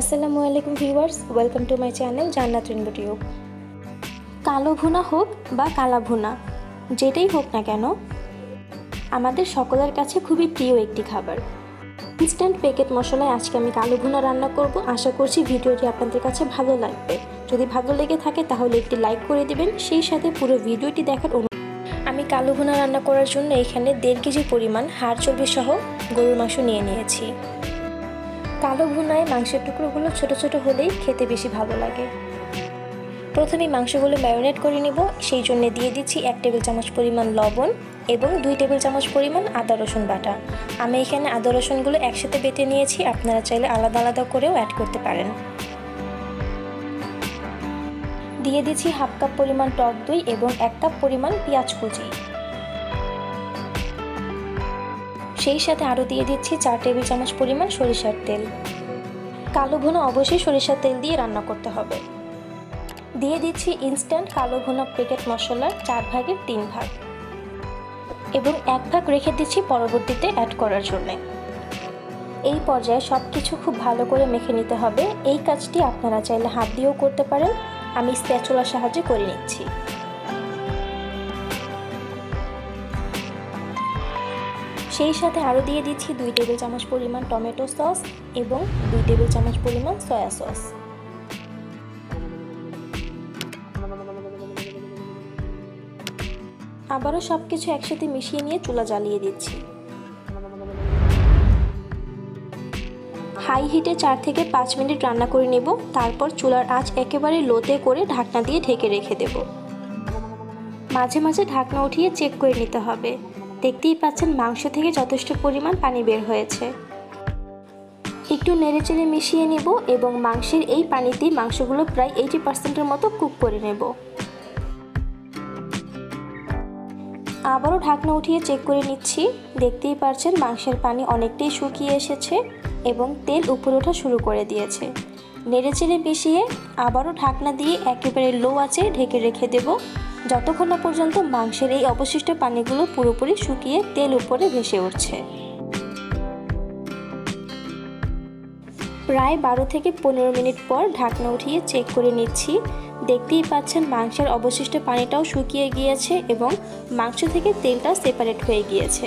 আসসালামু আলাইকুম viewers, welcome to my channel জান্নাত রেইনবো টিউব। কালো ভুনা হোক বা কালা ভুনা, যেটাই হোক না কেন, আমাদের সকলের কাছে খুবই প্রিয় একটি খাবার। ইনস্ট্যান্ট প্যাকেট মশলায় আজকে আমি কালো ভুনা রান্না করব। আশা করছি ভিডিওটি আপনাদের কাছে ভালো লাগবে। যদি ভালো লেগে থাকে তাহলে একটি লাইক করে দিবেন, সেই সাথে পুরো ভিডিওটি দেখার অনুরোধ। আমি কালো ভুনা রান্না করার জন্য এখানে 1.5 কেজি পরিমাণ হাড় চর্বি সহ গরুর মাংস নিয়ে নিয়েছি। কালো ভুনায় মাংসের টুকরোগুলো ছোট ছোট হলেই খেতে বেশি ভালো লাগে। প্রথমে মাংসগুলো ম্যারিনেট করে নেব, সেই জন্য দিয়ে দিচ্ছি 1 টেবিল চামচ পরিমাণ লবণ এবং 2 টেবিল চামচ পরিমাণ আদা রসুন বাটা। আমি এখানে আদা রসুনগুলো একসাথে বেটে নিয়েছি, আপনারা চাইলে আলাদা আলাদা করেও অ্যাড করতে পারেন। দিয়ে দিচ্ছি 1/2 কাপ পরিমাণ টক দই এবং 1 কাপ পরিমাণ পেঁয়াজ কুচি। সেই সাথে আরও দিয়ে দিচ্ছি 4 টেবিল চামচ পরিমাণ সরিষার তেল। কালো ভুনা অবশ্যই সরিষার তেল দিয়ে রান্না করতে হবে। দিয়ে দিচ্ছি ইনস্ট্যান্ট কালো ভুনা প্যাকেট মশলার 4 ভাগের 3 ভাগ এবং 1 ভাগ রেখে দিচ্ছি পরবর্তীতে অ্যাড করার জন্য। এই পর্যায়ে সব কিছু খুব ভালো করে মেখে নিতে হবে। এই কাজটি আপনারা চাইলে হাত দিয়েও করতে পারেন, আমি স্প্যাচুলার সাহায্যে করে নিচ্ছি। সেই সাথে আরও দিয়ে দিচ্ছি 2 টেবিল চামচ পরিমাণ টমেটো সস এবং 2 টেবিল চামচ পরিমাণ সয়া সস। আবারও সব কিছু একসাথে মিশিয়ে নিয়ে চুলা জ্বালিয়ে দিচ্ছি। হাই হিটে 4 থেকে 5 মিনিট রান্না করে নেব, তারপর চুলার আঁচ একেবারে লোতে করে ঢাকনা দিয়ে ঢেকে রেখে দেব। মাঝে মাঝে ঢাকনা উঠিয়ে চেক করে নিতে হবে। দেখতেই পাচ্ছেন মাংস থেকে যথেষ্ট পরিমাণ পানি বের হয়েছে। একটু নেড়েচেড়ে মিশিয়ে নেব এবং মাংসের এই পানিতেই মাংসগুলো প্রায় 80%-এর মতো কুক করে নেব। আবারও ঢাকনা উঠিয়ে চেক করে নিচ্ছি। দেখতেই পাচ্ছেন মাংসের পানি অনেকটাই শুকিয়ে এসেছে এবং তেল উপরে ওঠা শুরু করে দিয়েছে। নেড়েচেড়ে মিশিয়ে আবারও ঢাকনা দিয়ে একেবারে লো আঁচে ঢেকে রেখে দেব, যতক্ষণ না পর্যন্ত মাংসের এই অবশিষ্ট পানিগুলো পুরোপুরি শুকিয়ে তেল উপরে ভেসে উঠছে। প্রায় 12 থেকে 15 মিনিট পর ঢাকনা উঠিয়ে চেক করে নিচ্ছি। দেখতেই পাচ্ছেন মাংসের অবশিষ্ট পানিটাও শুকিয়ে গিয়েছে এবং মাংস থেকে তেলটা সেপারেট হয়ে গিয়েছে।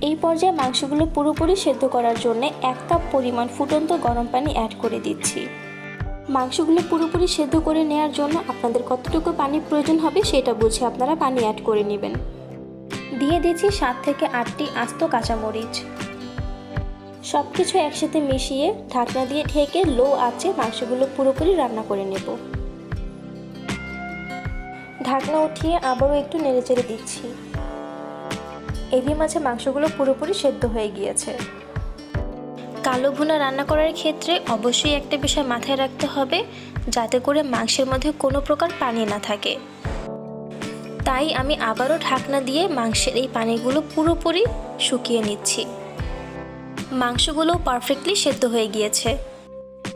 এই পর্যায়ে মাংসগুলো পুরোপুরি সেদ্ধ করার জন্য 1 কাপ পরিমাণ ফুটন্ত গরম পানি অ্যাড করে দিচ্ছি। মাংসগুলো পুরোপুরি সেদ্ধ করে নেওয়ার জন্য আপনাদের কতটুকু পানি প্রয়োজন হবে সেটা বুঝে আপনারা পানি অ্যাড করে নেবেন। দিয়ে দিচ্ছি 7 থেকে 8টি আস্ত কাঁচামরিচ। সব কিছু একসাথে মিশিয়ে ঢাকনা দিয়ে ঢেকে লো আঁচে মাংসগুলো পুরোপুরি রান্না করে নেব। ঢাকনা উঠিয়ে আবারও একটু নেড়েচেড়ে দিচ্ছি। এরই মাঝে মাংসগুলো পুরোপুরি সেদ্ধ হয়ে গিয়েছে। কালো ভুনা রান্না করার ক্ষেত্রে অবশ্যই একটা বিষয় মাথায় রাখতে হবে, যাতে করে মাংসের মধ্যে কোনো প্রকার পানি না থাকে। তাই আমি আবারও ঢাকনা দিয়ে মাংসের এই পানিগুলো পুরোপুরি শুকিয়ে নিচ্ছি। মাংসগুলো পারফেক্টলি সেদ্ধ হয়ে গিয়েছে।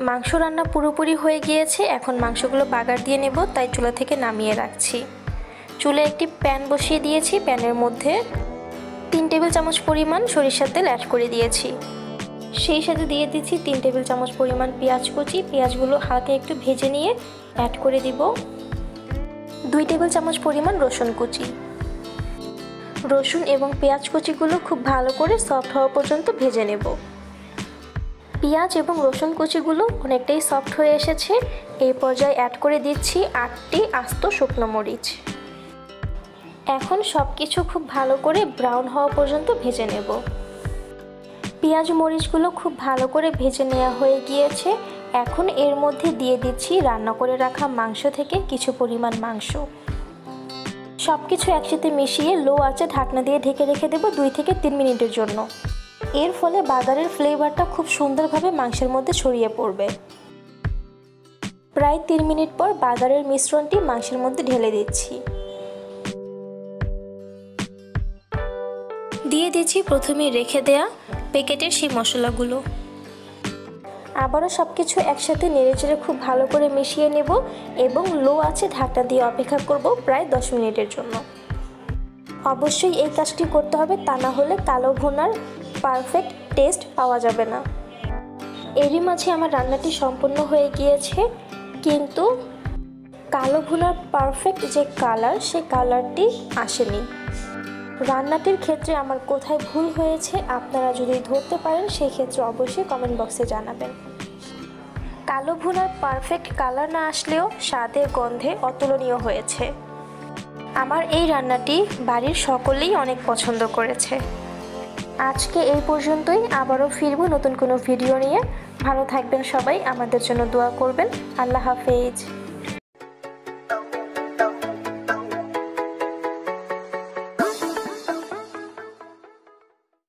মাংস রান্না পুরোপুরি হয়ে গিয়েছে। এখন মাংসগুলো বাগার দিয়ে নেব, তাই চুলা থেকে নামিয়ে রাখছি। চুলে একটি প্যান বসিয়ে দিয়েছি, প্যানের মধ্যে 3 টেবিল চামচ পরিমাণ সরিষার তেল অ্যাড করে দিয়েছি। সেই সাথে দিয়ে দিচ্ছি 3 টেবিল চামচ পরিমাণ পেঁয়াজ কুচি। পেঁয়াজগুলো হালকা একটু ভেজে নিয়ে অ্যাড করে দিব 2 টেবিল চামচ পরিমাণ রসুন কুচি। রসুন এবং পেঁয়াজ কুচিগুলো খুব ভালো করে সফট হওয়া পর্যন্ত ভেজে নেব। পেঁয়াজ এবং রসুন কুচিগুলো অনেকটাই সফট হয়ে এসেছে। এই পর্যায়ে অ্যাড করে দিচ্ছি 8টি আস্ত শুকনো মরিচ। এখন সব কিছু খুব ভালো করে ব্রাউন হওয়া পর্যন্ত ভেজে নেব। পেঁয়াজ মরিচগুলো খুব ভালো করে ভেজে নেওয়া হয়ে গিয়েছে। এখন এর মধ্যে দিয়ে দিচ্ছি রান্না করে রাখা মাংস থেকে কিছু পরিমাণ মাংস। সব কিছু একসাথে মিশিয়ে লো আঁচে ঢাকনা দিয়ে ঢেকে রেখে দেব 2 থেকে 3 মিনিটের জন্য। এর ফলে বাগারের ফ্লেভারটা খুব সুন্দরভাবে মাংসের মধ্যে ছড়িয়ে পড়বে। প্রায় 3 মিনিট পর বাগারের মিশ্রণটি মাংসের মধ্যে ঢেলে দিচ্ছি। দিয়ে দিচ্ছি প্রথমে রেখে দেয়া প্যাকেটের সেই মশলাগুলো। আবারও সব কিছু একসাথে নেড়েচেড়ে খুব ভালো করে মিশিয়ে নেব এবং লো আঁচে ঢাকনা দিয়ে অপেক্ষা করব প্রায় 10 মিনিটের জন্য। অবশ্যই এই কাজটি করতে হবে, তা না হলে কালো ভুনার পারফেক্ট টেস্ট পাওয়া যাবে না। এরই মাঝে আমার রান্নাটি সম্পূর্ণ হয়ে গিয়েছে, কিন্তু কালো ভুনার পারফেক্ট যে কালার, সে কালারটি আসেনি। রান্নাটির ক্ষেত্রে আমার কোথায় ভুল হয়েছে আপনারা যদি ধরতে পারেন সেক্ষেত্রে অবশ্যই কমেন্ট বক্সে জানাবেন। কালো ভুনার পারফেক্ট কালার না আসলেও স্বাদে গন্ধে অতুলনীয় হয়েছে। আমার এই রান্নাটি বাড়ির সকলেই অনেক পছন্দ করেছে। আজকে এই পর্যন্তই, আবারও ফিরবো নতুন কোনো ভিডিও নিয়ে। ভালো থাকবেন সবাই, আমাদের জন্য দোয়া করবেন। আল্লাহ হাফেজ।